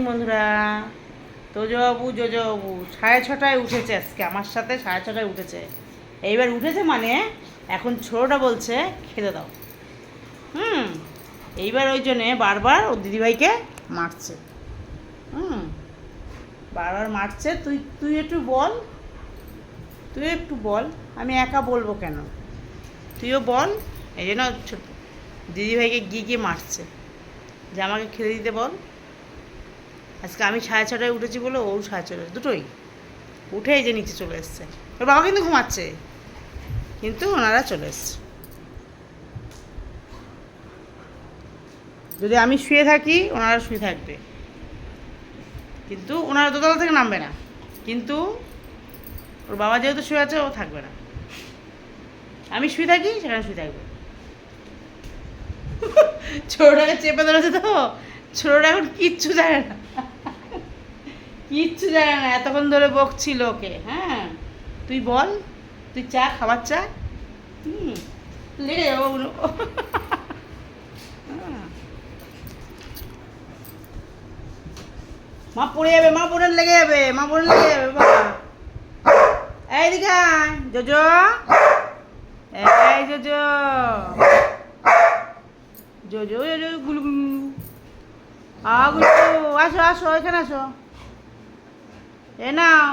বন্ধুরা, তোজবাবু জোজবাবু 6:30টায় উঠেছে। আজকে আমার সাথে 6:30টায় উঠেছে। এইবার উঠেছে মানে এখন ছোটোটা বলছে খেতে দাও। এইবার ওই জন্যে বারবার ওর দিদিভাইকে মারছে। বারবার মারছে। তুই তুই একটু বল, তুই একটু বল, আমি একা বলবো কেন, তুইও বল। এই জন্য দিদিভাইকে গিয়ে গিয়ে মারছে যে আমাকে খেতে দিতে বল। আজকে আমি 6:30টায় উঠেছি বলে ও 6:30 দুটোই উঠে এই যে নিচে চলে এসছে। ওর বাবা কিন্তু ঘুমাচ্ছে, কিন্তু ওনারা চলে এসছে। যদি আমি শুয়ে থাকি ওনারা শুয়ে থাকবে, কিন্তু ওনারা দোতলা থেকে নামবে না। কিন্তু ওর বাবা যেহেতু শুয়ে আছে ও থাকবে না, আমি শুয়ে থাকি সেখানে শুয়ে থাকবে। ছোটোটাকে চেপে ধরেছে তো, ছোটোটা এখন কিচ্ছু জানে না, কিচ্ছু জানে না। এতক্ষণ ধরে বকছিল ওকে। হ্যাঁ, তুই বল, তুই চা খাবার চা। লেগে যাবো। মা পড়ে যাবে, মা বোনের লেগে যাবে, মা বোনের লেগে যাবে বাবা। এই দিকে জোজো, এই জোজো জোজো জোজো গুলু গুলু গুলু। আসো আসো, এখানে আসো। এ নাও।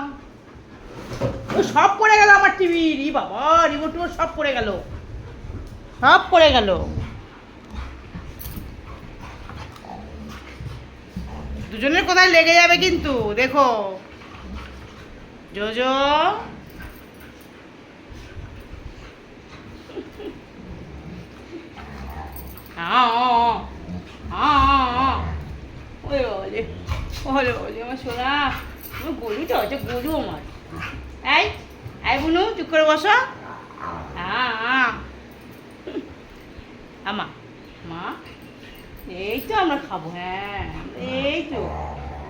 ও সব পড়ে গেল আমার টিভির। ই বাবা, রিমোট টিমোট সব পড়ে গেল, সব পড়ে গেল। দুজনের কোথায় লেগে যাবে কিন্তু, দেখো। জোজো আমার সোনা, আমার গলুটা হচ্ছে গলু আমার। এই এই বুনু, চুপ করে বসো। আমা মা, এই তো আমরা খাবো। হ্যাঁ, এই তো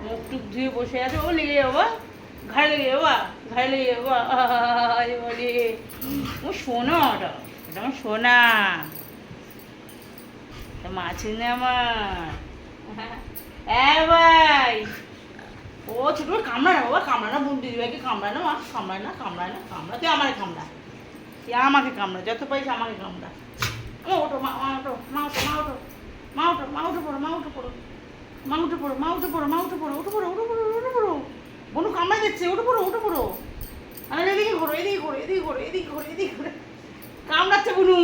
মুখ টুক ধুয়ে বসে আছে। ও লেগে যাবো, ঘাড়ে লেগে যাবো, ঘাড়ে লেগে যাবো। বলে ও সোনা, ওটা ওটা আমার সোনা, মাছ এনে আমার। হ্যাঁ ভাই, ও ছোটো কামড়া না বাবা, কামড়া না। বোন দিদিভাইকে কামড়ায় না, মা কামড়ায় না, কামড়ায় না, কামড়া। তুই আমাকে কামড়া, তুই আমাকে কামড়া, যত পাইস আমাকে কামড়া। ও ওঠো মা, মা ওঠো, মা ওঠো, মা ওঠো, মা ওঠো, মা উঠে পড়ো, মা উঠে পড়ো, মা উঠে পড়ো, মা উঠে পড়ো, মা উঠে পড়ো, উঠে পড়ো, উঠে পড়ো, উঠে পড়ো। বনু কামড়াই দিচ্ছে, উঠে পড়ো, উঠে পড়ো। আর এদিকে ঘোরো, এদিকে ঘোরো, এদিকে ঘোরো, এদিকে ঘোরো, এদিকে ঘোরো। কামড়াচ্ছে বুনু।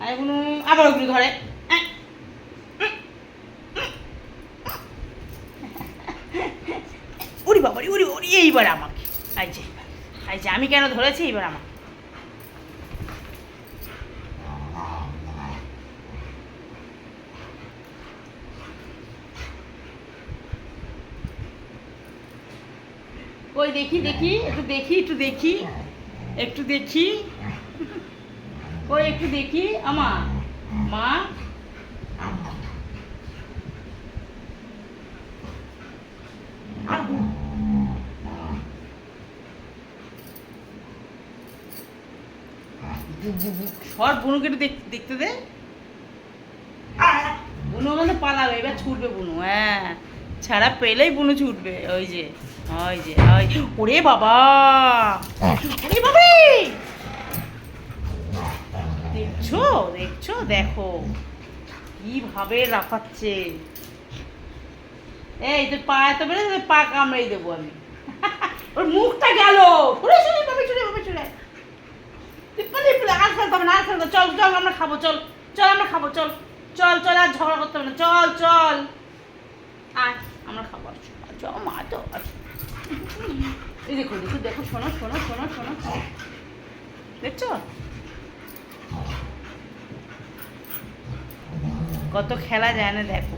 আরে বুনু আবার ওগুলো ধরে। উড়ি বাবারি, উড়ি উড়ি। এইবার আমাকে আইছে, আইছে। আমি কেন ধরেছি, এইবার আমাকে। ওই দেখি দেখি, একটু দেখি, একটু দেখি, একটু দেখি। ওই একটু দেখি আমা, মা। সর, বুনুকে একটু দেখতে দে। বুনু ওখানে পালাবে, এবার ছুটবে বুনু। হ্যাঁ, ছাড়া পেলেই বুনু ছুটবে। ওই যে, ওই যে, ওই। ওরে বাবা, ওরে বাবা, দেখছো দেখছো, দেখো কিভাবে লাফাচ্ছে। এই তোর পা এত বেড়ে, তোর পা কামড়াই দেবো আমি। ওর মুখটা গেল। আর খেলতে হবে না, আর খেলতে। চল চল, আমরা খাবো, চল চল, আমরা খাবো, চল চল চল। আর ঝগড়া করতে হবে না, চল চল, আয় আমরা খাবো। চল মা তো। এই দেখো দেখো দেখো, শোনো শোনো শোনো শোনো, দেখছো কত খেলা যায় না, দেখো।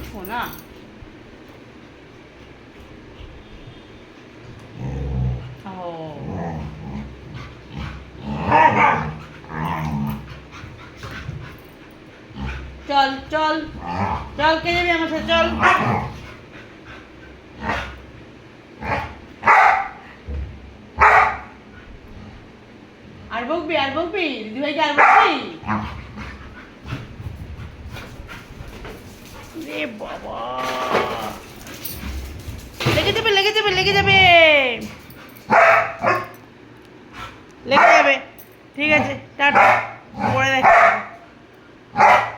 শোনা, চল চল চল, কে যাবি আমার সাথে, চল। আর বকবি দিদিভাইকে আর বকবি? রে বাবা, লেগে যাবে লেগে যাবে। ঠিক আছে, টাটা, পরে দেখ।